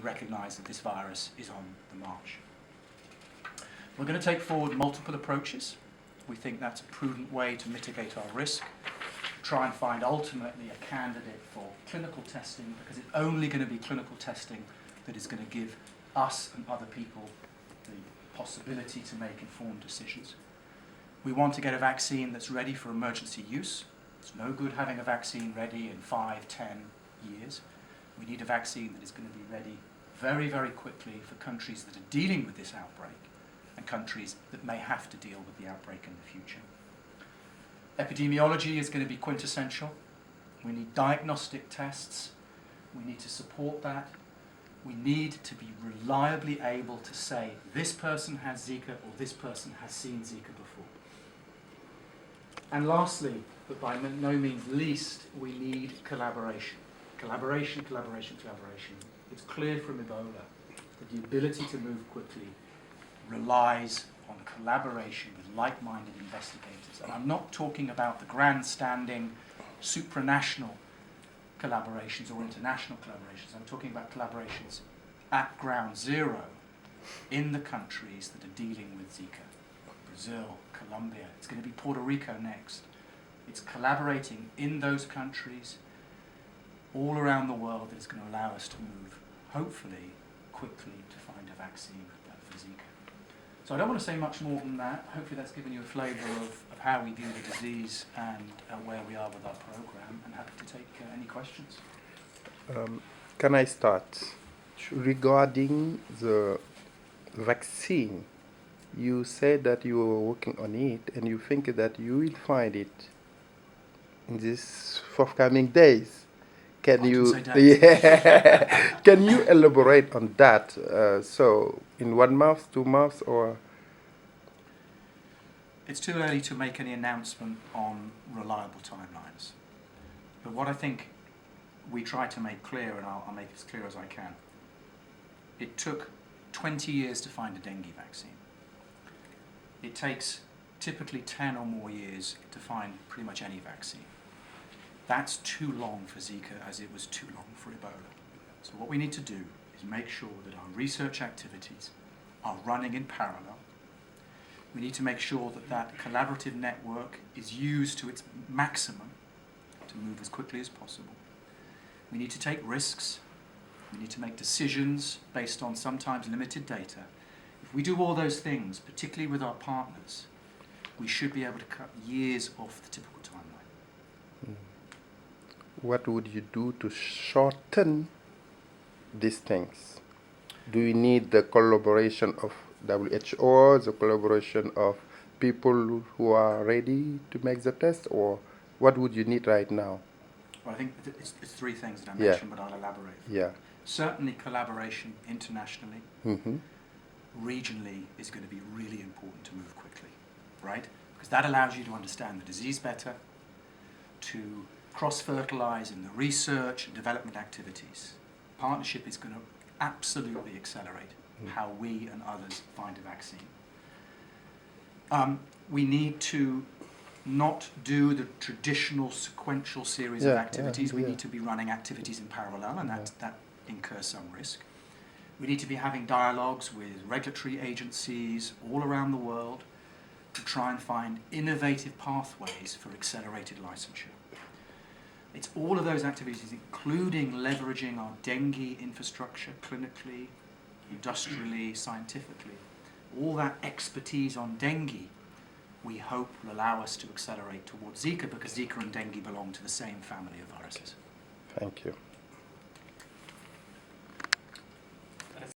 recognise that this virus is on the march. We're going to take forward multiple approaches. We think that's a prudent way to mitigate our risk, try and find ultimately a candidate for clinical testing, because it's only going to be clinical testing that is going to give us and other people the possibility to make informed decisions. We want to get a vaccine that's ready for emergency use. It's no good having a vaccine ready in 5, 10 years. We need a vaccine that is going to be ready very, very quickly for countries that are dealing with this outbreak and countries that may have to deal with the outbreak in the future. Epidemiology is going to be quintessential. We need diagnostic tests. We need to support that. We need to be reliably able to say this person has Zika or this person has seen Zika before. And lastly, but by no means least, we need collaboration. Collaboration, collaboration, collaboration. It's clear from Ebola that the ability to move quickly relies on collaboration with like-minded investigators. And I'm not talking about the grandstanding supranational collaborations or international collaborations. I'm talking about collaborations at ground zero in the countries that are dealing with Zika. Brazil, Colombia, it's going to be Puerto Rico next. It's collaborating in those countries all around the world that is going to allow us to move, hopefully, quickly to find a vaccine for Zika. So I don't want to say much more than that. Hopefully that's given you a flavour of how we view the disease and where we are with our programme, and happy to take any questions. Can I start? Regarding the vaccine, you said that you were working on it and you think that you will find it in these forthcoming days. Can you can you elaborate on that? So in 1 month, 2 months, or? It's too early to make any announcement on reliable timelines. But what I think we try to make clear, and I'll make it as clear as I can, it took 20 years to find a dengue vaccine. It takes typically 10 or more years to find pretty much any vaccine. That's too long for Zika as it was too long for Ebola. So what we need to do is make sure that our research activities are running in parallel. We need to make sure that that collaborative network is used to its maximum to move as quickly as possible. We need to take risks. We need to make decisions based on sometimes limited data. If we do all those things, particularly with our partners, we should be able to cut years off the typical timeline. What would you do to shorten these things? Do you need the collaboration of WHO, the collaboration of people who are ready to make the test, or what would you need right now? Well, I think it's 3 things that I mentioned, but I'll elaborate. Yeah. Certainly collaboration internationally, Mm-hmm. regionally is going to be really important to move quickly, right? Because that allows you to understand the disease better, to cross-fertilize in the research and development activities. Partnership is going to absolutely accelerate how we and others find a vaccine. We need to not do the traditional sequential series of activities. We need to be running activities in parallel, and that incurs some risk. We need to be having dialogues with regulatory agencies all around the world to try and find innovative pathways for accelerated licensure. It's all of those activities, including leveraging our dengue infrastructure clinically, industrially, scientifically. All that expertise on dengue, we hope, will allow us to accelerate towards Zika, because Zika and dengue belong to the same family of viruses. Thank you.